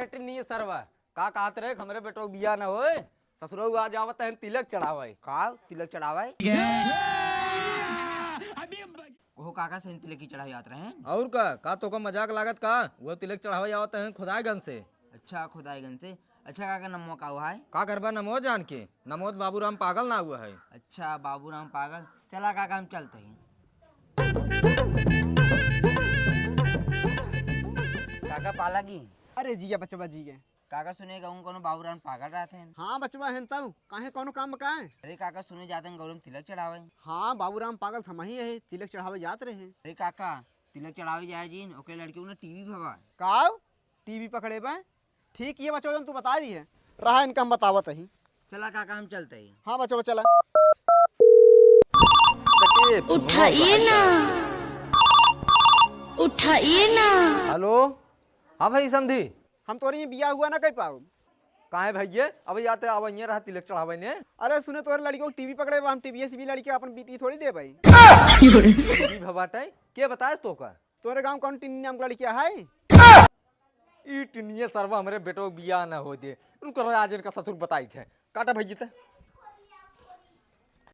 अरे टिन्नी सरवा का कहत रहे हमरे बेटो बिया न होए ससुरऊ आ जावत है तिलक चढ़ावे का तिलक चढ़ावा वो काका से तिलक की चढ़ाई जात रहे हैं। और का तो का मजाक लागत का वो तिलक चढ़ावे आवत है खुदाईगंज से। अच्छा खुदाईगंज से। अच्छा काका नमो का हुआ है? का करबा नमो जान के नमोद बाबूराम पागल ना हुआ है। अच्छा बाबूराम पागल। चला काका हम चलते हैं। काका पाला की अरे जिया बचवा जी के काका सुने कहूँ कोनो बाबूराम पागल रहते हैं। हाँ बचवा है तब काहे कोनो काम का है। अरे काका सुने जाते हैं गौरव तिलक चढ़ावे। हाँ बाबूराम पागल थमा ही है तिलक चढ़ावे जात रहे हैं। अरे काका तिलक चढ़ावे जाए जीन ओके लड़कियों ने टीवी भवा काव टीवी पकड़े बा ठीक ये बचवा तू बता दी है रहा इनका हम बतावत ही। चला काका हम चलते हैं। हाँ बचवा चला उठाइए ना उठाइए ना। हेलो हाँ भाई समझी हम तोरे बिया हुआ ना कह पाओ काहे भैया अब आते आवइए रहा तिलक चढ़ावे ने। अरे सुने तोरे लड़की को टीवी पकड़े बा हम टीवी से भी लड़की अपन बेटी थोड़ी दे भाई की भवाटे के बताए तो का तोरे गांव कौन टिन्नी नाम का लड़की है। ई टिन्नी सरवा हमरे बेटो बिया न हो दे उनको आज इनका ससुर बताई थे काटा भैया